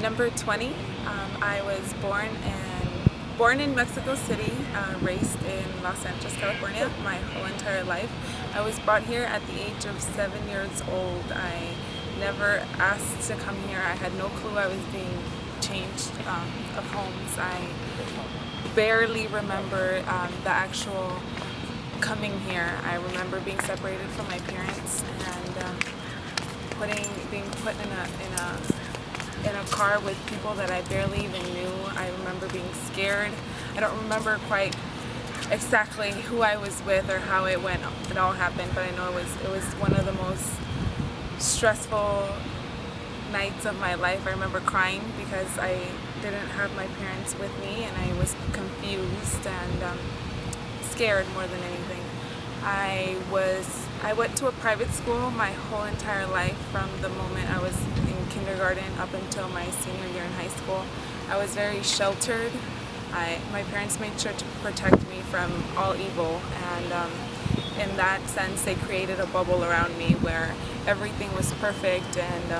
Number 20. I was born in Mexico City, raised in Los Angeles, California, my whole entire life. I was brought here at the age of 7 years old. I never asked to come here. I had no clue I was being changed of homes. I barely remember the actual coming here. I remember being separated from my parents and being put in a car with people that I barely even knew. I remember being scared. I don't remember quite exactly who I was with or how it all happened, but I know it was one of the most stressful nights of my life. I remember crying because I didn't have my parents with me, and I was confused and scared more than anything. I went to a private school my whole entire life, from the moment I was in kindergarten up until my senior year in high school. I was very sheltered. My parents made sure to protect me from all evil, and in that sense they created a bubble around me where everything was perfect, and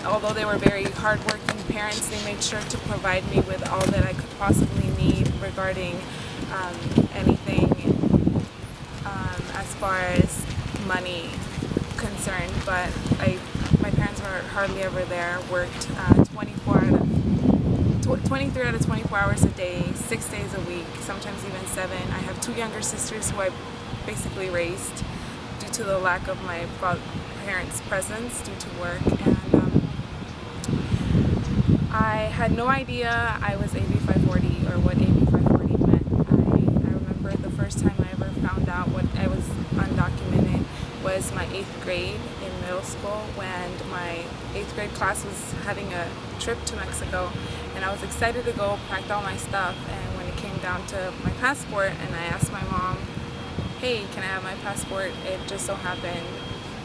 although they were very hardworking parents, they made sure to provide me with all that I could possibly need regarding anything as far as money concerned. But my parents were hardly ever there. Worked 23 out of 24 hours a day, 6 days a week, sometimes even 7. I have 2 younger sisters who I basically raised due to the lack of my parents' presence due to work, and I had no idea I was AB 540 or what AB 540 meant. I remember the first time I ever found out what I was undocumented was my 8th grade in middle school, when my 8th grade class was having a trip to Mexico, and I was excited to go, packed all my stuff, and when it came down to my passport and I asked my mom, hey, can I have my passport? It just so happened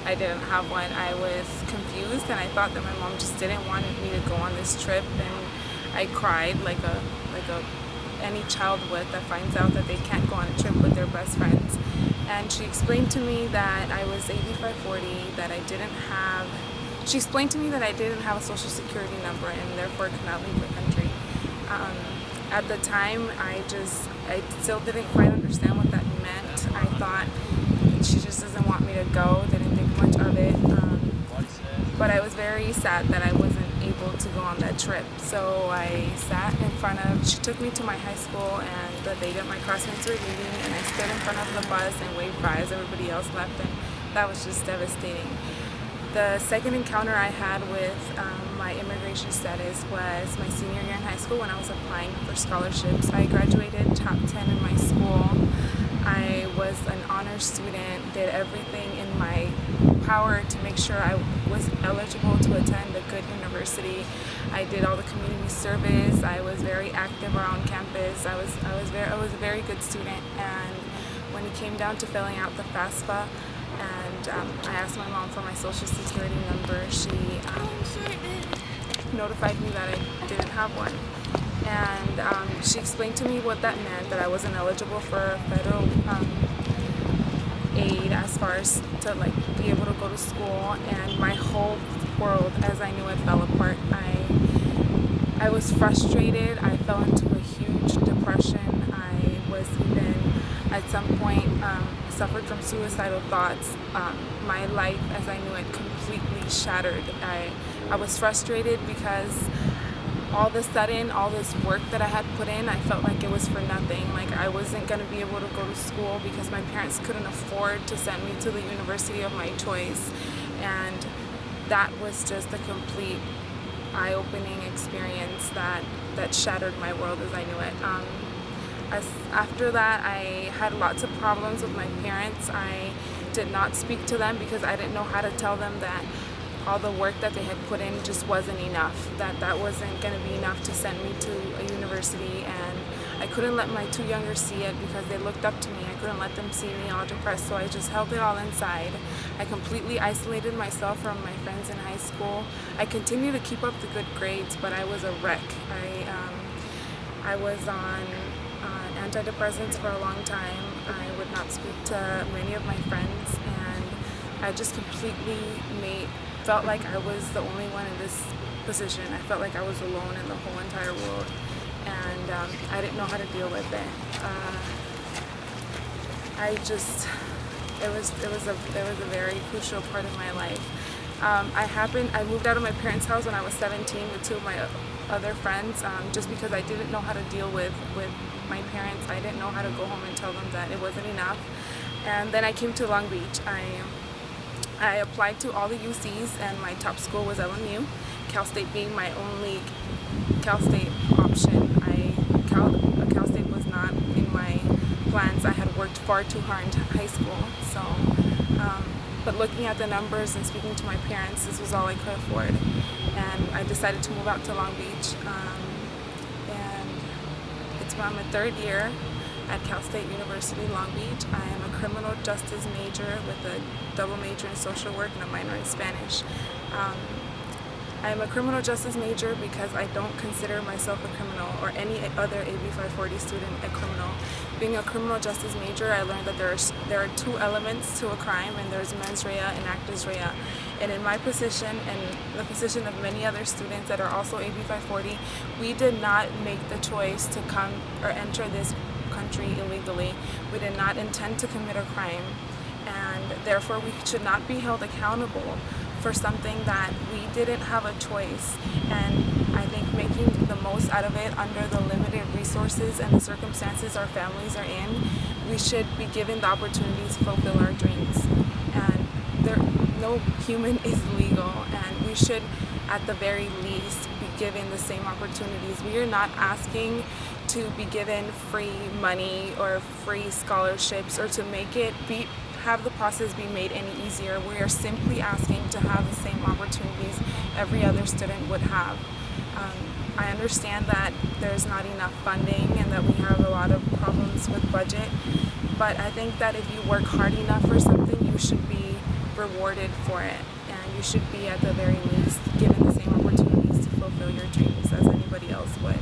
I didn't have one. I was confused, and I thought that my mom just didn't want me to go on this trip, and I cried like any child would that finds out that they can't go on a trip with their best friends. And she explained to me that I was AB 540, that she explained to me that I didn't have a social security number and therefore could not leave the country. At the time, I still didn't quite understand what that meant. I thought she just doesn't want me to go, didn't think much of it. But I was very sad that I wasn't able to go on that trip. So I sat in front of, she took me to my high school, and the day that my classmates were leaving, and I stood in front of the bus and waved bye as everybody else left, and that was just devastating. The second encounter I had with my immigration status was my senior year in high school, when I was applying for scholarships. I graduated top 10 in my school. I was an honors student, did everything in my power to make sure I was eligible to attend a good university. I did all the community service. I was very active around campus. I was a very good student. And when it came down to filling out the FAFSA, and I asked my mom for my social security number, she notified me that I didn't have one. And she explained to me what that meant, that I wasn't eligible for federal aid as far as to be able to go to school, and my whole world as I knew it fell apart. I was frustrated. I fell into a huge depression. I was even at some point suffered from suicidal thoughts. My life as I knew it completely shattered. I was frustrated because all of a sudden, all this work that I had put in, I felt like it was for nothing. Like I wasn't going to be able to go to school because my parents couldn't afford to send me to the university of my choice. And that was just a complete eye-opening experience that shattered my world as I knew it. After that, I had lots of problems with my parents. I did not speak to them because I didn't know how to tell them that all the work that they had put in just wasn't enough, that wasn't going to be enough to send me to a university, and I couldn't let my 2 younger see it because they looked up to me. I couldn't let them see me all depressed, so I just held it all inside. I completely isolated myself from my friends in high school. I continued to keep up the good grades, but I was a wreck. I was on antidepressants for a long time. I would not speak to many of my friends, and I just completely felt like I was the only one in this position. I felt like I was alone in the whole entire world, and I didn't know how to deal with it. It was a very crucial part of my life. I moved out of my parents' house when I was 17 with two of my other friends, just because I didn't know how to deal with my parents. I didn't know how to go home and tell them that it wasn't enough. And then I came to Long Beach. I applied to all the UCs, and my top school was LMU, Cal State being my only Cal State option. Cal State was not in my plans. I had worked far too hard in high school, so but looking at the numbers and speaking to my parents, this was all I could afford, and I decided to move out to Long Beach. And it's my third year at Cal State University, Long Beach. I am a criminal justice major with a double major in social work and a minor in Spanish. I am a criminal justice major because I don't consider myself a criminal or any other AB 540 student a criminal. Being a criminal justice major, I learned that there are two elements to a crime, and there's mens rea and actus rea. And in my position and the position of many other students that are also AB 540, we did not make the choice to come or enter this country illegally. We did not intend to commit a crime, and therefore we should not be held accountable for something that we didn't have a choice. And I think making the most out of it under the limited resources and the circumstances our families are in, we should be given the opportunities to fulfill our dreams. And no human is legal, and we should at the very least be given the same opportunities. We are not asking to be given free money or free scholarships or to have the process be made any easier. We are simply asking to have the same opportunities every other student would have. I understand that there's not enough funding and that we have a lot of problems with budget, but I think that if you work hard enough for something, you should be rewarded for it, and you should be at the very least given the same opportunities to fulfill your dreams as anybody else would.